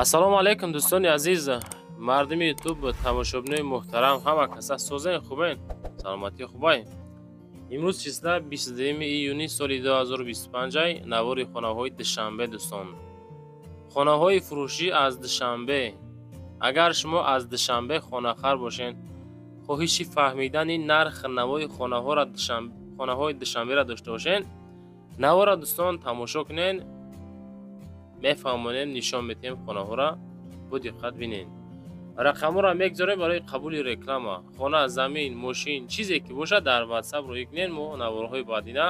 ассалому алайкум дӯстони азиз, мардими ютуб, тамошобинои муҳтарам, ҳама каса созаи хубен, саломатии хубай. имрӯз числа 22 июни соли 2025 навори хонаҳои душанбе дӯстон. Хонаҳои фурӯшӣ аз душанбе. Агар шумо аз душанбе хонахар бошен, хоҳиши фаҳмидани нарх навои хонаҳои душанберо дошта бошен, навора дӯстон тамошо кунен, мефаҳмонем, нишон метем хонаҳоро, бо диққат бинен. Рақамҳоро мегзорем барои қабули реклама. Хона, замин, мошин, чизе ки бошад дар WhatsApp роҳӣ кунен, мо навораҳои баъдина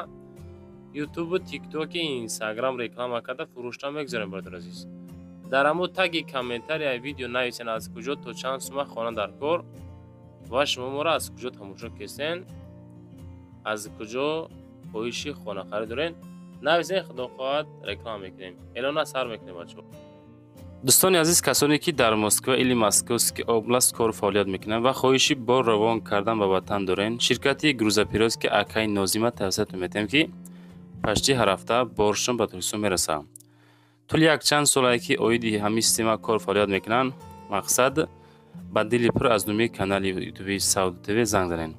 YouTube, TikTok, Instagram реклама карда фурӯшта мегзорем бародар азиз. дар ҳамо таги комментарияи видео нависен аз куҷо то чанд сума хона дар кор ва шумо моро аз куҷо тамошо карден, аз куҷо хоҳиши хонахарӣ дорен, нависен, худо хоҳад реклама мекунем. эълона сар мекунем бачаҳо. дӯстони азиз, касоне ки дар Москва или Московский област кор фаъолият мекунанд ва хоҳиши бор равон кардан ба ватан дорен, ширкати грузоперевозки Акай Нозима тавсиятон метем ки пашти ҳар ҳафта боршон ба Туркистон мерасад. тӯли якчанд солае ки оиди ҳамин система кор фаъолият мекунанд, мақсад ба дили пур аз номи канали ютуби Сауд ТВ занг занед.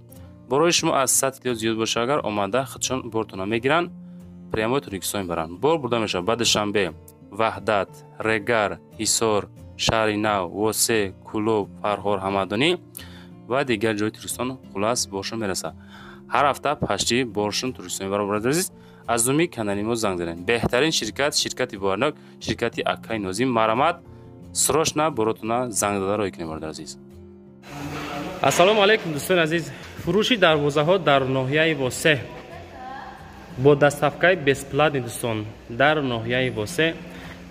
борои шумо аз 100 кило зиёд бошад, агар омада худшон бортона мегиранд, прямо Туркистон мебаранд. бор бурда мешавад ба Душанбе, Ваҳдат, Регар, Ҳисор, Шаҳри Нав, Восе, Кулоб, Фарҳор, Ҳамадонӣ ва дигар ҷои Туркистон хулас боршон мерасад. ҳар ҳафта пашти боршон Туркистон мебарад. бародар азиз, аз номи канали мо занг занед. беҳтарин ширкати боярнок, ширкати Акай Нозим. Марамат, срочно боротона занг дада роҳӣ кунед бародар азиз. ассалому алайкум дӯстони азиз. фурӯши дарвозаҳо дар ноҳияи Восе бо доставкаи бесплатни дӯстон дар ноҳияи Восе.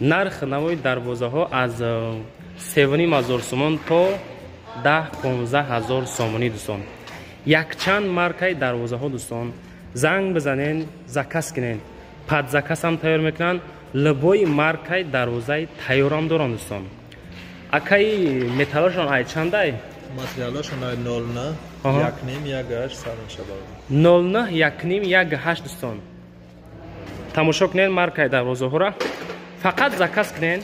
нарх навои дарвозаҳо аз 7,500 сомон то 10-15,000 сомонӣ дӯстон. якчанд маркаи дарвозаҳо дӯстон, занг бизанен, заказ кунен, пад заказ ҳам тайёр мекунанд, либои маркаи дарвозаи тайёрам доранд дӯстон. Акаи металлашон ай чандай? материалашон ай 09 1,5 сар мешавад. 09 1,5 дӯстон. тамошо кунен маркаи дарвозаҳоро. фақат заказ кунен,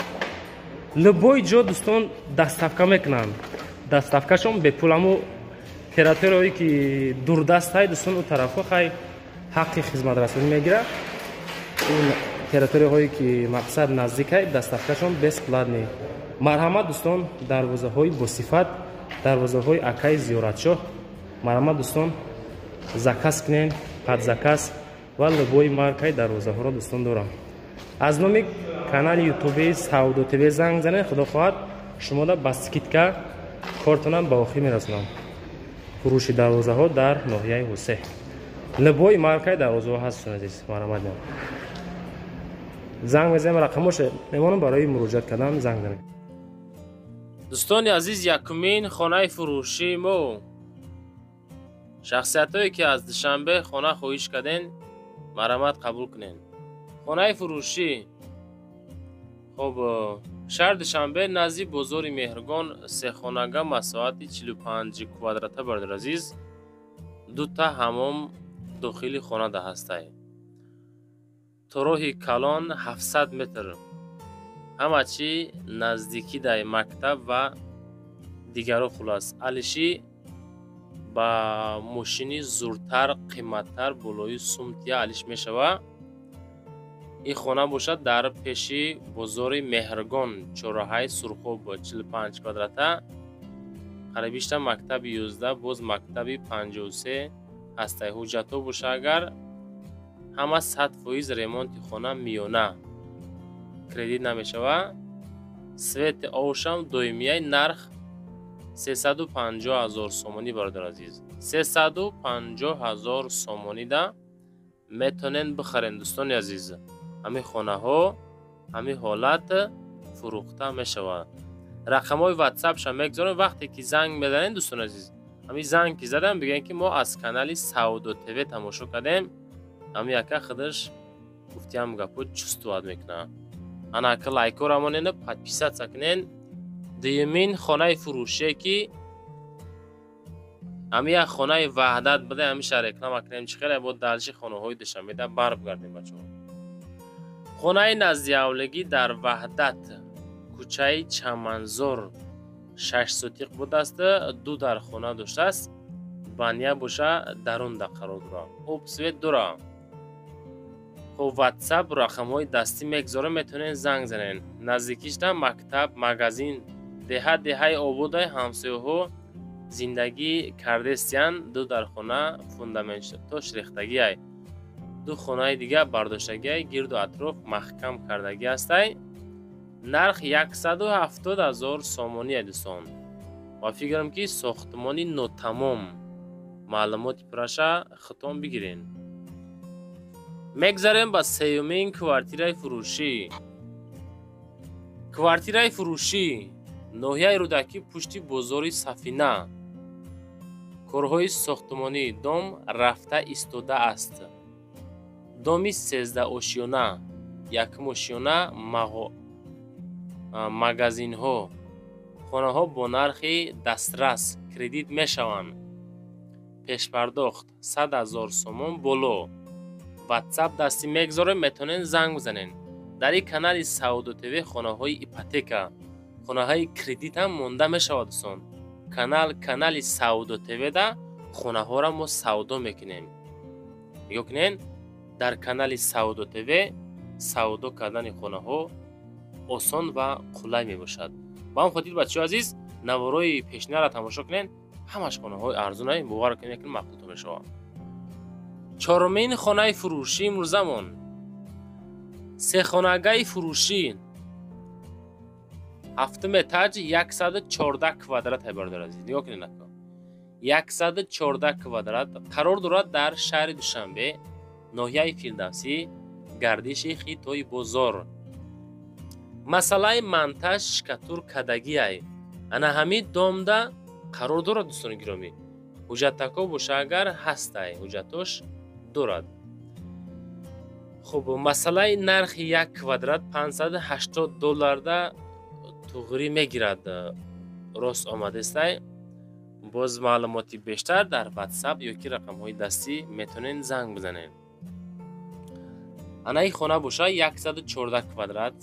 либои ҷо дӯстон доставка мекунанд. доставкашон бепуламу операторҳое ки дурдастаи дӯстон у тарафҳо хай ҳаққи хизматрасонӣ мегирад. операторҳое ки мақсад наздикай, доставкашон бесплатни. марҳамат дӯстон, дарвозаҳои босифат, дарвозаҳои Акай Зиёратчоҳ. марҳамат дӯстон, заказ кунен, падзаказ ва либои маркаи дарвозаҳоро дӯстон дорам. аз номи канали ютуби Сауд ТВ занг занед, худо хоҳад шуморо ба скидка кортонам ба охир мерасонам. фурӯши дарвозаҳо дар ноҳияи Восе. либои маркаи дарвозаҳо ҳастон азиз. марҳамат. занг мезанем, рақамош мемонам барои муроҷиат кардан занг занед. дӯстони азиз, якумин хонаи фурӯшии мо. шахсиятҳое ки аз душанбе хона хоҳиш карден, марҳамат қабул кунед. хонаи фурӯшӣ. хоб шаҳр Душанбе назди бозори Меҳргон, сехонага, масоҳати 45 квадрата бародар азиз. дута ҳамом дохили хона да ҳастай. то роҳи калон 700 метр. ҳама чӣ наздикӣ дай мактаб ва дигаро хулас. алиши ба мошини зуртар, қиматтар, болои сумтия алиш мешава. این خانه باشد در پیشی بازار مهرگان، چهارراهه سرخاب 45 کвадрата. قریبیشتر مکتب 11 باز مکتب 53 هسته. حجت‌ها باشه اگر همه 100% ремонти خانه میانه کردیت نمیشوه. سویت آوشم دویمیه نرخ 350,000 سومانی برادر عزیز. 350,000 سومانی ده میتونن بخرن دوستان عزیز. همین خانه ها همین حالت فروخته می شود. رقم های واتساپ شما میگذارم. وقتی که زنگ میزنین دوستان عزیز، همین زنگ که زدم بگن که ما از کانال سعود تv تماشا کردیم. همین یکا خودش گفتیم گپو چست واد میکنه. انا که لایک و رامونین پادپیسات سکنین. دیمین خانه فروشه که همین خانه وحدت بده، همیشه رکلام کنیم چخیره بود دلچی خانه های دشنبه ده بر بگردیم بچه‌ها. خانه نزدیاولگی در وحدت кӯчаи чаманзор 6 сотиқ будааст, 2 дар хона доштааст, баня боша дарунда қарор дора, об свет дора. хуб WhatsApp рақамҳои дастӣ мегзорем, метавонен занг занен. Наздикишда мактаб, магазин, деҳаи ободаи ҳамсояҳо зиндагӣ кардестиян. 2 дар хона фундаментош рехтагиай, 2 хонаи дига бардоштагиай, гирду атроф маҳкам кардагӣ ҳастай. нарх 170,000 сомонияй дӯстон. ва фикрам ки сохтмони нотамом. маълумоти пураша хитом бигирен. мегзарем ба сеюмин квартираи фурӯшӣ. квартираи фурӯшӣ ноҳияи рӯдакӣ пушти бозори Сафина. корҳои сохтмонӣ дом рафта истода аст. доми 13 ошёна, якум ошёна, магазинҳо, хонаҳо бо нархи дастрас кредит мешаванд. пешпардохт 100,000 сомон боло. WhatsApp дастӣ мегзорем, метавонен занг бизанен. дар ин канали Сауду ТВ хонаҳои ипотека, хонаҳои кредит ҳам монда мешавад дӯстон. канали Сауду ТВ да хонаҳоро мо савдо мекунем. нигоҳ кунен, дар канали Сауду ТВ савдо кардани хонаҳо осон ва қулай мебошад. ба ҳам хотир бачаҳои азиз, наворои пешниҳаро тамошо кунен, ҳамаш хонаҳои арзунай, бовар кунед ки мақбултон мешавад. чорумин хонаи фурӯшӣ имрӯзамон. сехонагаи фурӯшӣ 7 этаж 114 квадрат бардор азиз. нигоҳ кунед ака. 114 квадрат қарор дорад дар шаҳри Душанбе, ноҳияи Фирдавсӣ, гардиши Хитои бозор. масъалаи монтаж шикатур кадагиай. ана ҳамин домда қарор дорад дӯстони гиромӣ. ҳуҷҷатако боша агар ҳастай, ҳуҷҷатош дорад. хуб, масъалаи нархи 1 квадрат $580 туғрӣ мегирад. рост омадестай. боз маълумоти бештар дар WhatsApp ёки рақамҳои дастӣ метавонен занг бизанен. ана ин хона боша 114 квадрат.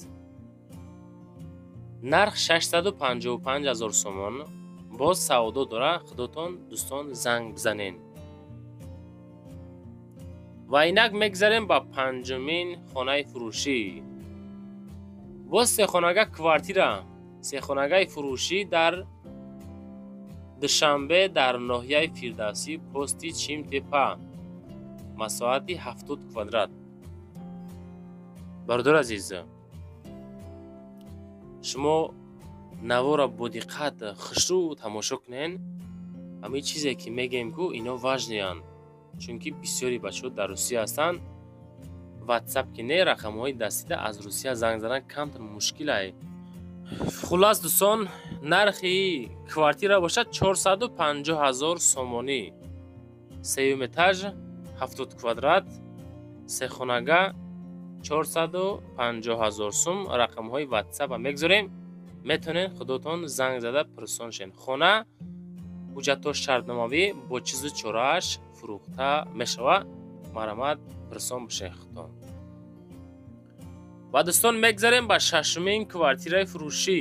нарх 655,000 сомон. боз савдо дора, худотон дӯстон занг бизанен. ва инак мегзарем ба панҷумин хонаи фурӯшӣ. боз сехонага квартира, сехонагаи фурӯшӣ дар Душанбе, дар ноҳияи Фирдавсӣ, пости Чимтепа, масоҳати 70 квадрат. бародар азиз, шумо навора бодиққат хушрӯ тамошо кунен. ҳамин чизе ки мегем ку ино важниянд, чунки бисёри бачаҳо дар Русия ҳастанд. WhatsApp ки не, рақамҳои дастида аз Русия занг задан камтар мушкилай. хулас дӯстон, нархи квартира бошад 450,000 сомонӣ. сеюм этаж 70 квадрат, сехонага 450,000 сум. рақамҳои WhatsApp мегзорем, метавонен худотон занг зада пурсон шен. хона ҳуҷҷатош шартномавӣ бо чизу чорааш фурӯхта мешавад. марамат пурсон бошен худтон. ва дӯстон мегзарем ба шашумин квартираи фурӯшӣ.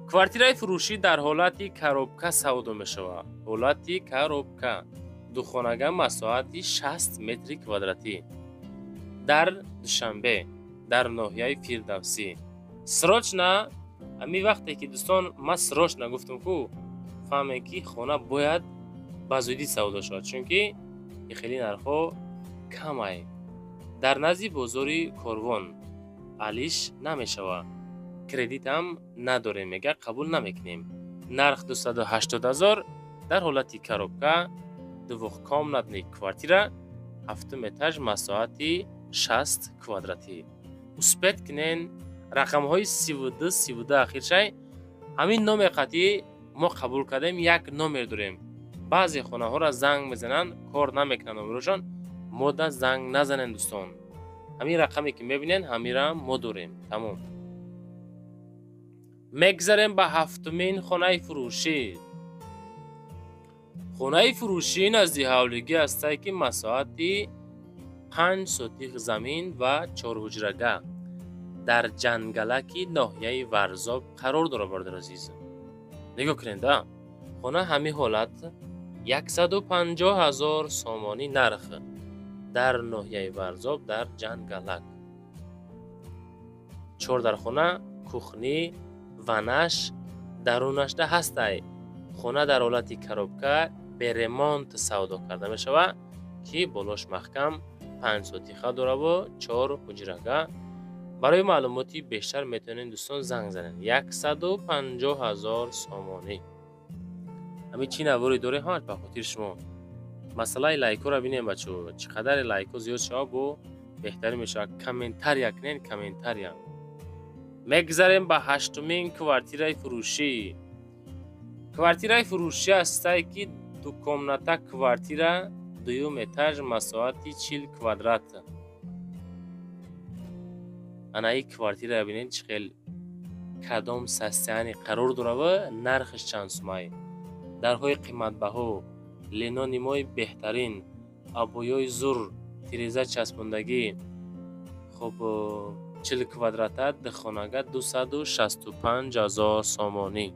квартираи фурӯшӣ дар ҳолати коробка савдо мешавад. ҳолати коробка, духонага масоҳати 60 метри квадратӣ. дар Душанбе, дар ноҳияи Фирдавсӣ. срочна, ҳамин вақте ки дӯстон ман срочна гуфтам ку, фаҳмем ки хона бояд ба зудӣ савдо шавад, чунки хеле нархҳо камай. дар назди бозори Корвон алиш намешавад. кредитам надорем, мега қабул намекунем. нарх 280,000, дар ҳолати коробка, двухкомнатни квартира, 7 этаж, масоҳати 60 квадратӣ. успет кунен, рақамҳои 32 ахиршай. ҳамин номер қатъӣ мо қабул кардем, як номер дорем. баъзе хонаҳоро занг мезананд, кор намекунанд номерошон. мода занг назанен дӯстон. ҳамин рақаме ки мебинен, ҳаминра мо дорем. тамом. мегзарем ба ҳафтумин хонаи фурӯшӣ. хонаи фурӯшӣ назди ҳавлигӣ ҳастай ки масоҳати 5 сотиқ замин ва 4 ҳуҷрага. در جنگلکی ناحیه ورزاب قرار داره برادر عزیز. نگاه کنید خونه همین حالت 150,000 سامانی نرخ در ناحیه ورزاب در جنگلک. 4 در خونه کوخنی ونش درونش ده هسته. خونه در حالتی کروبکه به رمانت سودا کرده می شود که بالاش محکم 5 سوتیخه داره و 4 حجرگه. برای معلوماتی بیشتر میتونین دوستان زنگ زنین. 150,000 سامانی. همین چی نواری داره همش به خاطر شما. مسئله لایک رو ببینیم بچو، چقدر لایک زیاد شد بو بهتر میشه. کامنتار یکنین کامنتار یک. میگذاریم به 8مین کوارتیره فروشی. کوارتیره فروشی است که دو کمناته کوارتیره دوم اتاج مساحتی 40 کوادرات. انا این کوارتیره ببینید چقدر کدام سسته‌ای قرار داره و نرخش چند سومه. درهای قیمت بها، لینا نیمای بهترین، ابویای زور، تیریزه چسبوندگی. خب 40 کوادراته ده خانگاه 265,000 سامانی.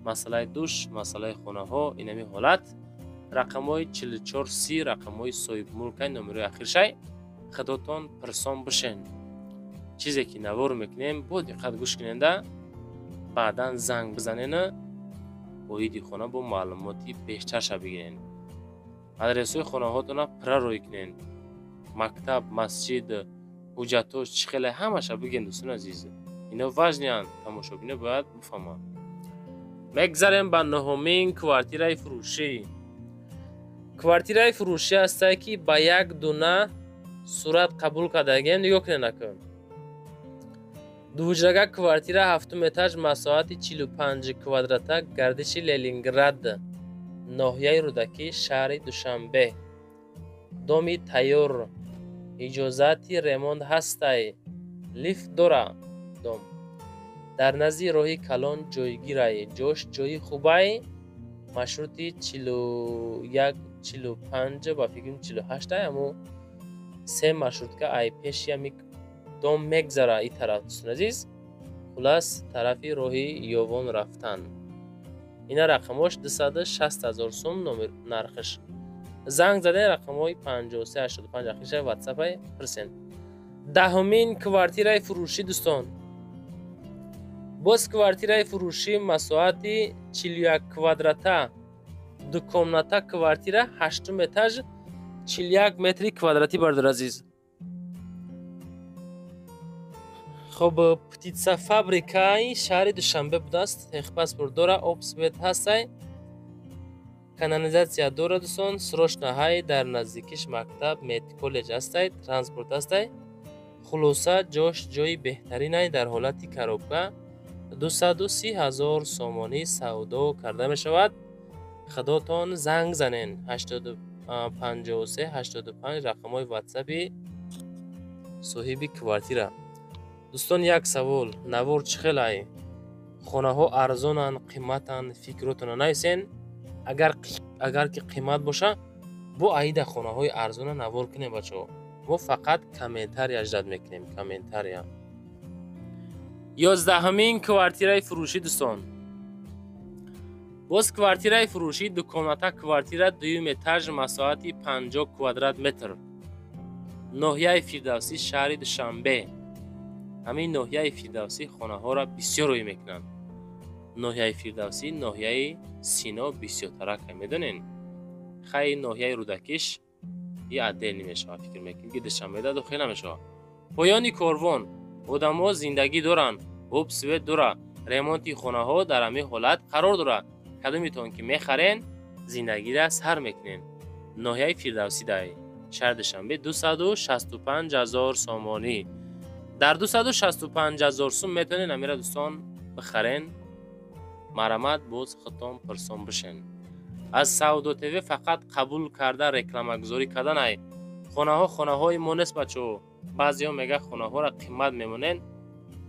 مسئله دوش، مسئله خانه ها اینمی حالت. رقم های 4430 رقم های صاحب ملک نمره اخیر شای خداتان پرسان بشین. چیزی که نوار میکنیم با دقت گوش کننده بعدا زنگ بزنین باید خانه با معلوماتی بیشتر شو بگیرین. ادرسوی خانه هاتون پر روی کنین. مکتب، مسجد، حجتاش چخله همه شو بگین دوستان عزیز. اینا وزنیان تماشابینه باید بفهمن. میگذاریم به 9مین کوارتیره فروشی. کوارتیره فروشی است که با یک دونه صورت قبول کردگیم. نگاه کنین نکن. دو حجرگه کوارتیره 7 اتاج مساحت 45 کوادراته گردش لنینگراد ناحیه رودکی شهر دوشنبه. دومی تیور اجازاتی رموند هسته. لیفت داره. دوم در نزدیک راهی کلان جایگیره. جوش جای خوبه. مشروطی 41 45 با فکرم 48 همو 3 مشروط که ای پیشی همی دوم میگذره ای طرف دوستان عزیز. خلاص طرفی راهی یوان رفتن. اینا رقماش 260,000 سوم نرخش. زنگ زده رقم های 5385 اخیرش واتساپ های پرسن. 10مین کوارتیره فروشی دوستان. باز کوارتیره فروشی مساحتی 41 کوادراته دو کمناته کوارتیره 8 اتاج 41 متری کوادراتی برادر عزیز. خب پتیتسا فابریکای شهر دوشنبه بوده است. اخپاس برداره آب سویت هسته. کانالیزاسیا داره دوستان. سروش نهایی در نزدیکش مکتب میت کالج هسته. ترانسپورت هسته. خلاصه جاش جای بهترین در حالتی کروبکه 230,000 سامانی سودا کرده می شود. خداتان زنگ زنین. 83 85 رقم های واتساپی صاحبی کوارتیره. دوستان یک سوال نوار چخلای خانه ها ارزانن قیمتن فکراتون نیستین. اگر که قیمت باشه با عید خانه های ارزان نوار کنیم بچه ها. ما فقط کامنتار اجراد میکنیم. کامنتار 11مین کوارتیره فروشی دوستان. باز کوارتیره فروشی دو کمناته کوارتیره دوم اتاج مساحتی 50 کوادرات متر ناحیه فردوسی شهر دوشنبه. همین ناحیه فردوسی خانه ها را بسیار روی میکنن. ناحیه فردوسی ناحیه سینا بسیار ترک میدونین. خیلی ناحیه رودکیش یه عدل نمیشه. فکر میکنیم که دوشنبه دا داخل نمیشه. پایانی کاروان آدم ها زندگی دارن. آب سویت داره. ریمونتی خانه ها در همین حالت قرار داره. کدومیتون که میخرین زندگی را سر میکنین. ناحیه فردوسی دایی شهر دوشنبه 265,000 سامانی. در 265,000 سوم میتونین امیره دوستان بخرین. مرامت باز خطام پرسان بشین. از سعودو تیوی فقط قبول کرده رکلام گذاری کردن ای. خانه های مونس بچو. بعضی ها میگه خانه ها را قیمت میمونین.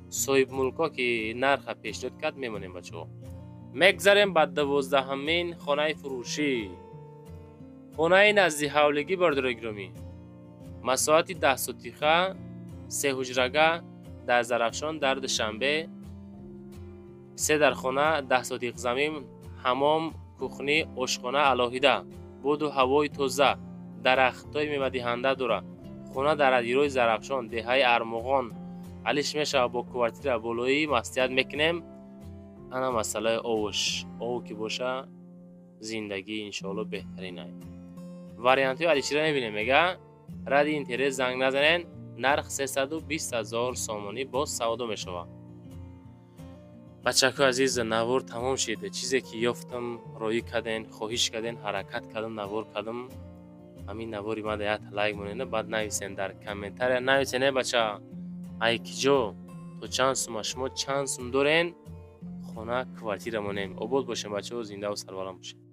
صاحب ملکا که نرخ پیشنهاد کرد میمونین بچو. میگذاریم به 12مین خانه فروشی. خانه نزدیک حولگی برادر گرامی. مساحت 10 سوتیخه 3 حجرگه در زرافشان در دوشنبه 3 در خانه 10 صدیق زمین حمام کخنی آشخانه علاهیده بود و هوای تازه درختای میوه دهنده داره. خانه در ادیروی زرافشان دهه ارمغان علیش میشه با کوارتیر بالایی مستیت میکنیم. انا مسئله آوش آو که باشه زندگی انشالله بهترینه. واریانت های علیشی را میبینیم. میگه رد اینترنت زنگ نزنین نرخ 320,000 سامانی باز سودا میشوه. بچه‌ها عزیز نوار تمام شده. چیزی که یافتم رایی کردین خواهش کردین حرکت کردم نوار کردم. همین نواری ما دیت لایک مونینه بعد نویسین در کامنتار نویسین بچه ای کجا تو چند سوم شما چند سوم دارین خونه کوارتیر مونیم. آباد باشین بچه‌ها زنده و سربلند باشین.